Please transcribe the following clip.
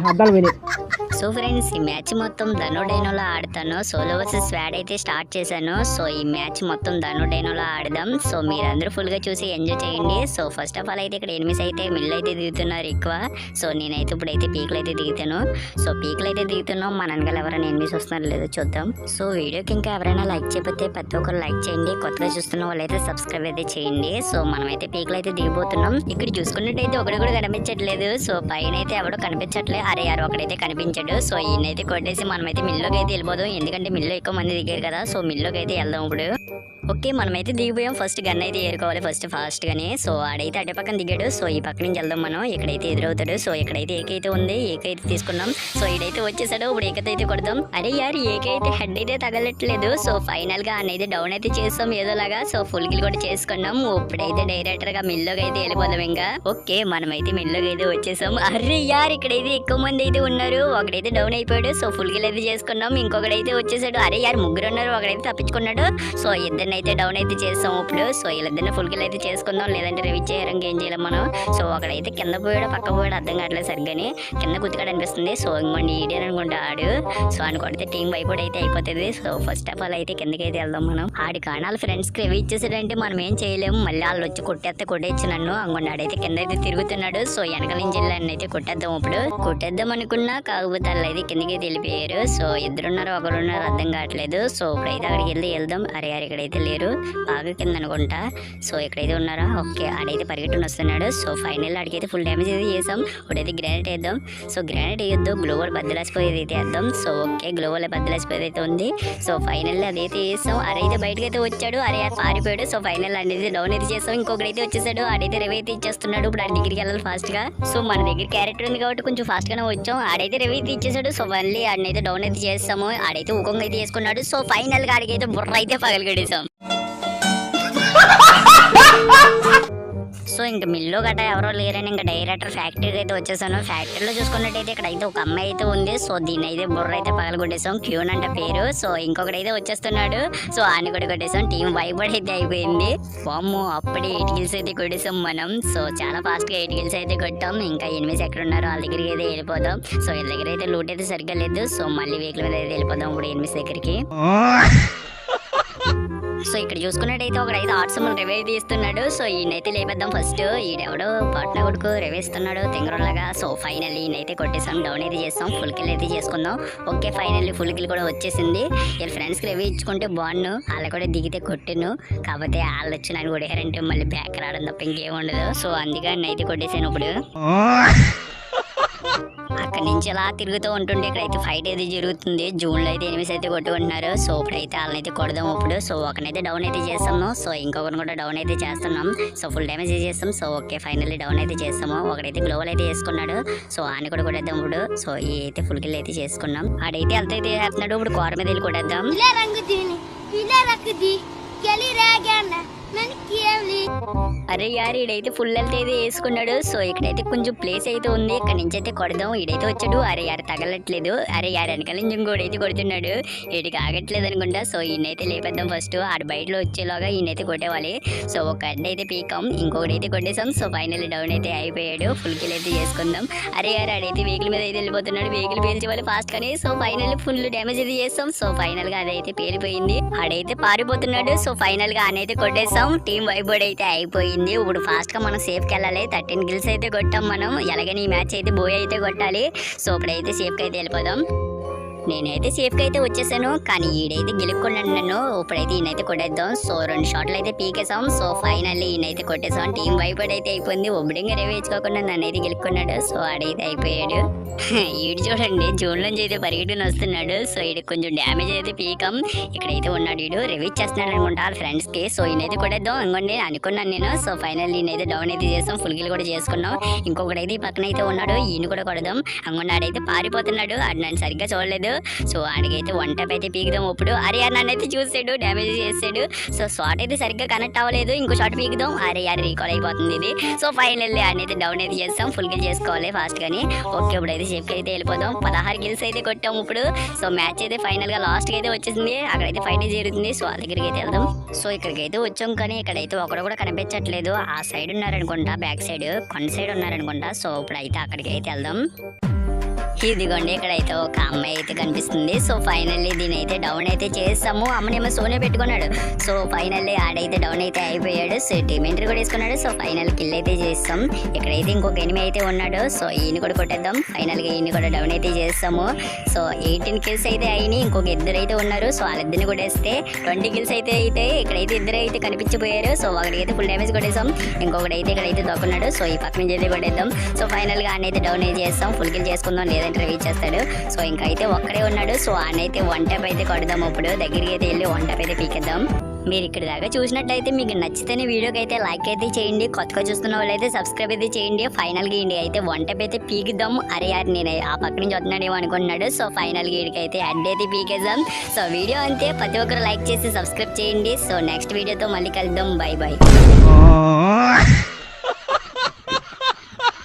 అద్దాలు పోయినాయి. So friends, ఈ మ్యాచ్ మొత్తం ధను డైనోలో ఆడతాను. సోలో వర్సెస్ స్వాడ్ అయితే స్టార్ట్ చేశాను. సో ఈ మ్యాచ్ మొత్తం ధను డైనోలో ఆడదాం. సో మీరందరూ ఫుల్గా చూసి ఎంజాయ్ చేయండి. సో ఫస్ట్ ఆఫ్ ఆల్ అయితే ఇక్కడ ఎనిమిస్ అయితే మిల్ అయితే దిగుతున్నారు ఎక్కువ. సో నేనైతే ఇప్పుడైతే పీక్లు అయితే దిగుతాను. సో పీక్లు అయితే దిగుతున్నాం. మన వెనకాల ఎవరైనా ఎనిమిస్ వస్తున్నారో లేదో చూద్దాం. సో వీడియోకి ఇంకా ఎవరైనా లైక్ చేయకపోతే ప్రతి ఒక్కరు లైక్ చేయండి. కొత్తగా చూస్తున్న వాళ్ళైతే సబ్స్క్రైబ్ అయితే చేయండి. సో మనమైతే పీక్లు అయితే దిగిపోతున్నాం. ఇక్కడ చూసుకున్నట్టయితే ఒకటి కూడా కనిపించట్లేదు. సో పైన అయితే ఎవడో కనిపించట్లేదు. అరే యారు ఒకడైతే కనిపించాడు. సో ఈయనైతే కొట్టేసి మనమైతే మిల్లోకి అయితే వెళ్ళిపోదాం. ఎందుకంటే మిల్లో ఎక్కువ మంది దిగారు కదా. సో మిల్లోకి అయితే వెళ్దాం ఇప్పుడు. ఓకే, మనమైతే దిగిపోయాం. ఫస్ట్ గన్ అయితే ఏరుకోవాలి ఫాస్ట్ గానే. సో ఆడైతే అటు పక్కన దిగాడు. సో ఈ పక్క నుంచి వెళ్దాం మనం. ఇక్కడైతే ఎదురవుతాడు. సో ఇక్కడైతే ఏకైతే ఉంది. ఏకైతే తీసుకున్నాం. సో ఈడైతే వచ్చేసాడు. ఇప్పుడు ఏకైతే కొడదాం. అరే యార్, ఏకైతే హెడ్ అయితే తగలట్లేదు. సో ఫైనల్ గా అనేది డౌన్ అయితే చేస్తాం ఏదోలాగా. సో ఫుల్ కిల్ కూడా చేసుకున్నాం. ఇప్పుడైతే డైరెక్టర్ గా మిల్లోకి అయితే వెళ్ళిపోదాం ఇంకా. ఓకే, మనమైతే మిల్లోకి అయితే వచ్చేసాం. అరే యార్, ఇక్కడైతే ఎక్కువ మంది అయితే ఉన్నారు. ఒకడైతే డౌన్ అయిపోయాడు. సో ఫుల్ కిల్ అయితే చేసుకున్నాం. ఇంకొకడైతే వచ్చేసాడు. అరే యార్, ముగ్గురు ఉన్నారు. ఒకడైతే తప్పించుకున్నాడు. సో ఇద్దరిని అయితే డౌన్ అయితే చేస్తాం ఇప్పుడు. సో వీళ్ళిద్దరిని ఫుల్ కిల్ అయితే చేసుకుందాం. లేదంటే రివీ చేయడం ఏం చేయలేం మనం. సో ఒకడైతే కింద పోయాడు, పక్క పోయాడు అర్థం కావట్లేదు సరిగ్గానే. కింద గుర్తుకాడు అనిపిస్తుంది. సో ఇంకోండి ఈడే అనుకుంటా ఆడు. సో అనుకుంటే టీం వైపు అయితే అయిపోతుంది. సో ఫస్ట్ ఆఫ్ ఆల్ అయితే కిందకి అయితే వెళ్దాం మనం. ఆడి కాణాలు ఫ్రెండ్స్ కి రివీ ఇచ్చేసాడంటే మనం ఏం చేయలేము. మళ్ళీ వాళ్ళు వచ్చి కొట్టేచ్చు నన్ను. అంగొండి ఆడైతే కింద అయితే తిరుగుతున్నాడు. సో వెనకాల నుంచి వెళ్ళి అయితే కొట్టేద్దాం ఇప్పుడు. కొట్టేద్దాం అనుకున్నా, కాకపోతే వాళ్ళు అయితే కిందకి వెళ్ళిపోయారు. సో ఇద్దరున్నారు, ఒకరున్నారు అర్థం కావట్లేదు. సో ఇప్పుడైతే అక్కడికి వెళ్దాం. అరే యారు, ఇక్కడైతే లేరు, బాగా కింద అనుకుంటా. సో ఇక్కడైతే ఉన్నారా? ఓకే, ఆడైతే పరిగెట్టుని వస్తున్నాడు. సో ఫైనల్ ఆడికైతే ఫుల్ డ్యామేజ్ అయితే చేసాం. ఇప్పుడైతే గ్రానైట్ వేద్దాం. సో గ్రానైట్ వేయొద్దు, గ్లోవల్ బద్దలాసిపోయేది అయితే వేద్దాం. సో ఓకే, గ్లోవల్ బద్దలాసిపోయేది అయితే ఉంది. సో ఫైనల్ అదైతే వేస్తాం. అరైతే బయటకు అయితే వచ్చాడు. అరే పారిపోయాడు. సో ఫైనల్ అనేది డౌన్ అయితే చేస్తాం. ఇంకొకరైతే వచ్చేసాడు. ఆడైతే రివే అయితే ఇచ్చేస్తున్నాడు. ఇప్పుడు ఆడి దగ్గరికి వెళ్ళాలి ఫాస్ట్ గా. సో మన దగ్గర క్యారెక్టర్ ఉంది కాబట్టి కొంచెం ఫాస్ట్ గానే వచ్చాం. ఆడైతే రివే అయితే ఇచ్చేసాడు. సో మళ్ళీ ఆడనైతే డౌన్ అయితే చేస్తాము. ఆడైతే ఊకంగా అయితే చేసుకున్నాడు. సో ఫైనల్ గా ఆడికైతే బుర్ర అయితే పగలగడేసాం. సో ఇంకా మిల్లో గట్రా ఎవరో లేరని ఇంకా డైరెక్టర్ ఫ్యాక్టరీకి అయితే వచ్చేసాను. ఫ్యాక్టరీలో చూసుకున్నట్టయితే ఇక్కడ అయితే ఒక అమ్మాయి అయితే ఉంది. సో దీన్ని అయితే బుర్ర అయితే పగలగొట్టేసాం. క్యూన్ అంటే పేరు. సో ఇంకొకటి వచ్చేస్తున్నాడు. సో ఆయన కూడా కొట్టేసాం. టీం వైబడ్ అయితే అయిపోయింది. వామ్మో, అప్పుడే 8 కిల్స్ అయితే కొట్టేసాం మనం. సో చాలా ఫాస్ట్ గా 8 కిల్స్ అయితే కొట్టాం. ఇంకా ఎనిమిస్ ఎక్కడ ఉన్నారో వాళ్ళ దగ్గరికి అయితే వెళ్ళిపోదాం. సో వీళ్ళ దగ్గర అయితే లూట్ అయితే సరిగ్గా లేదు. సో మళ్ళీ వెహికల్ మీద అయితే వెళ్ళిపోదాం ఇప్పుడు ఎనిమిస్ దగ్గరికి. సో ఇక్కడ చూసుకున్నట్టయితే ఒకడైతే ఆర్ట్సమ్మలు రివే తీస్తున్నాడు. సో ఈయనైతే లేపేద్దాం ఫస్ట్. ఈడెవడో పట్న కొడుకు రివేస్తున్నాడు తింగరలాగా. సో ఫైనల్లీ ఈయనైతే కొట్టేసాం. డౌన్ అయితే చేస్తాం. ఫుల్ కిల్ అయితే చేసుకుందాం. ఓకే, ఫైనల్లీ ఫుల్ కిల్ కూడా వచ్చేసింది. వీళ్ళ ఫ్రెండ్స్కి రివే ఇచ్చుకుంటే బాగున్నాను. వాళ్ళు కూడా దిగితే కొట్టాను. కాకపోతే వాళ్ళు వచ్చి నన్ను కొట్టారంటే మళ్ళీ బ్యాక్ రావడం తప్ప ఇంకేం ఉండదు. సో అందుకే అయితే కొట్టేసాను ఇప్పుడు. అక్కడి నుంచి అలా తిరుగుతూ ఉంటుండే ఇక్కడైతే ఫైట్ అయితే జరుగుతుంది. జూన్లో అయితే ఎనిమిస్ అయితే కొట్టుకుంటున్నారు. సో ఇప్పుడైతే వాళ్ళని అయితే కొడదాం ఇప్పుడు. సో ఒకనైతే డౌన్ అయితే చేస్తాము. సో ఇంకొకరిని కూడా డౌన్ అయితే చేస్తున్నాం. సో ఫుల్ డ్యామేజ్ చేస్తాం. సో ఓకే, ఫైనల్లీ డౌన్ అయితే చేస్తాము. ఒకడైతే గ్లోవల్ అయితే చేసుకున్నాడు. సో ఆయన కూడా కొట్టేద్దాం ఇప్పుడు. సో ఈ అయితే ఫుల్ కిల్ అయితే చేసుకున్నాం. ఆడైతే వెళ్తే అయితే చేస్తున్నాడు. ఇప్పుడు కోర మీద వెళ్ళి కొట్టేద్దాం. అరే యార్, ఈడైతే ఫుల్ హెల్త్ అయితే వేసుకున్నాడు. సో ఇక్కడైతే కొంచెం ప్లేస్ అయితే ఉంది. ఇక్కడ నుంచి అయితే కొడదాం. ఈడైతే వచ్చాడు. అరే యార్, తగలట్లేదు. అరే యార్, వెనకాల నుంచి ఇంకోడైతే కొడుతున్నాడు. వీడికి ఆగట్లేదు అనుకుంటా. సో ఈయనైతే లేపేద్దాం ఫస్ట్. ఆడు బయటలో వచ్చేలాగా ఈయనైతే కొట్టేవాలి. సో ఒక అడ్డ అయితే పీకాం, ఇంకొకటి కొట్టేసాం. సో ఫైనల్లీ డౌన్ అయితే అయిపోయాడు. ఫుల్ కిల్ అయితే చేసుకుందాం. అరే యార్, ఆడైతే వెహికల్ మీద అయితే వెళ్ళిపోతున్నాడు. వెహికల్ పేల్చే వాళ్ళు ఫాస్ట్ గానే. సో ఫైనల్లీ ఫుల్ డ్యామేజ్ అయితే చేస్తాం. సో ఫైనల్ గా అదైతే పేలిపోయింది. ఆడైతే పారిపోతున్నాడు. సో ఫైనల్ గా ఆనైతే కొట్టేసాం. టీం వైబోర్డ్ అయితే అయిపోయింది. ఇప్పుడు ఫాస్ట్ గా మనం సేఫ్ కి వెళ్ళాలి. 13 కిల్స్ అయితే కొట్టాం మనం. ఎలాగని ఈ మ్యాచ్ అయితే బోయ్ అయితే కొట్టాలి. సో ఇప్పుడైతే సేఫ్ కి అయితే వెళ్ళిపోదాం. నేనైతే సేఫ్గా అయితే వచ్చేసాను. కానీ ఈడైతే గెలుక్కున్నాను నన్ను. ఇప్పుడైతే ఈయనైతే కొట్టేద్దాం. సో 2 షాట్లు అయితే పీకేసాం. సో ఫైనల్లీ ఈయనైతే కొట్టేసాం. టీం వైపడ్ అయితే అయిపోయింది. ఒబ్బడింగా రేవేసుకోకుండా నన్ను అయితే గెలుక్కున్నాడు. సో ఆడైతే అయిపోయాడు. ఈడు చూడండి, జూన్ నుంచి అయితే పరిగెట్టుని వస్తున్నాడు. సో ఈడికి కొంచెం డ్యామేజ్ అయితే పీకం. ఇక్కడైతే ఉన్నాడు. ఈడు రివీచ్ చేస్తున్నాడు అనుకుంటా వాళ్ళ ఫ్రెండ్స్ కి. సో ఈయనైతే కొట్టేద్దాం ఇంకోండి అనుకున్నాను నేను. సో ఫైనల్లీ ఈయనైతే డౌన్ అయితే చేస్తాం. ఫుల్ కిల్ కూడా చేసుకున్నాం. ఇంకొకడైతే ఈ పక్కన అయితే ఉన్నాడు. ఈయన కూడా కొడదాం. అంగొండి ఆడైతే పారిపోతున్నాడు. ఆడు నన్ను సరిగ్గా చూడలేదు. సో ఆడికైతే వన్ టైప్ అయితే పీకుదాం ఇప్పుడు. అరే యార్ నన్నైతే చూసాడు, డ్యామేజ్ చేసాడు. సో షాట్ అయితే సరిగ్గా కనెక్ట్ అవ్వలేదు. ఇంకో షాట్ పీకుదాం. అరే యార్ రీకాల్ అయిపోతుంది ఇది. సో ఫైనల్లీ ఆడినైతే డౌన్ అయితే చేస్తాం. ఫుల్ కిల్ చేసుకోవాలి ఫాస్ట్ గానీ. ఓకే ఇప్పుడైతే సేఫ్కి అయితే వెళ్ళిపోదాం. 16 కిల్స్ అయితే కొట్టాం ఇప్పుడు. సో మ్యాచ్ అయితే ఫైనల్ గా లాస్ట్ కి అయితే వచ్చేసింది. అక్కడైతే ఫైట్ జరుగుతుంది. సో ఆ దగ్గరికి అయితే వెళ్దాం. సో ఇక్కడికైతే వచ్చాం కానీ ఇక్కడైతే ఒకడు కూడా కనిపించట్లేదు. ఆ సైడ్ ఉన్నారనుకుంటా, బ్యాక్ సైడ్ కొండ సైడ్ ఉన్నారనుకుంటా. సో ఇప్పుడైతే అక్కడికి అయితే వెళ్దాం. ఇదిగోండి ఇక్కడైతే ఒక అమ్మాయి అయితే కనిపిస్తుంది. సో ఫైనల్లీ దీని అయితే డౌన్ అయితే చేస్తాము. అమ్మనేమో సోనే పెట్టుకున్నాడు. సో ఫైనల్లీ ఆడైతే డౌన్ అయితే అయిపోయాడు. సో టీమ్ ఎంట్రీ కూడా వేసుకున్నాడు. సో ఫైనల్ కిల్ అయితే చేస్తాం. ఇక్కడైతే ఇంకొక ఎనిమి అయితే ఉన్నాడు. సో ఈయన కూడా కొట్టేద్దాం. ఫైనల్ గా ఈయన కూడా డౌన్ అయితే చేస్తాము. సో 18 కిల్స్ అయితే అయినాయి. ఇంకొక ఇద్దరు అయితే ఉన్నారు. సో వాళ్ళిద్దరిని కూడా వేస్తే 20 కిల్స్ అయితే ఇక్కడైతే ఇద్దరు అయితే కనిపించిపోయారు. సో ఒకటికైతే ఫుల్ డ్యామేజ్ కొట్టేసాం. ఇంకొకటి అయితే ఇక్కడైతే దొక్కున్నాడు. సో ఈ పక్క నుంచి అయితే కొట్టేద్దాం. సో ఫైనల్ గా ఆయన అయితే డౌన్ అయితే చేస్తాం. ఫుల్ కిల్ చేసుకుందాం లేదంటే రీచ్ చేస్తాడు. సో ఇంకా అయితే ఒక్కడే ఉన్నాడు. సో ఆయనైతే వన్ టైప్ అయితే కొడదాం. ఇప్పుడు దగ్గరికి అయితే వెళ్ళి వన్ టైప్ అయితే పీకేద్దాం. మీరు ఇక్కడ దాకా చూసినట్లయితే మీకు నచ్చితేనే వీడియోకి అయితే లైక్ అయితే చేయండి. కొత్తగా చూస్తున్న వాళ్ళైతే సబ్స్క్రైబ్ అయితే చేయండి. ఫైనల్ గా ఇండి అయితే వన్ టైప్ అయితే పీకుదాం. అరే యార్ నేను ఆ పక్క నుంచి వస్తున్నాడేమో అనుకుంటున్నాడు. సో ఫైనల్ గా అయితే హెడ్ అయితే పీకేద్దాం. సో వీడియో అంతే. ప్రతి ఒక్కరు లైక్ చేసి సబ్స్క్రైబ్ చేయండి. సో నెక్స్ట్ వీడియోతో మళ్ళీ కలుద్దాం. By by.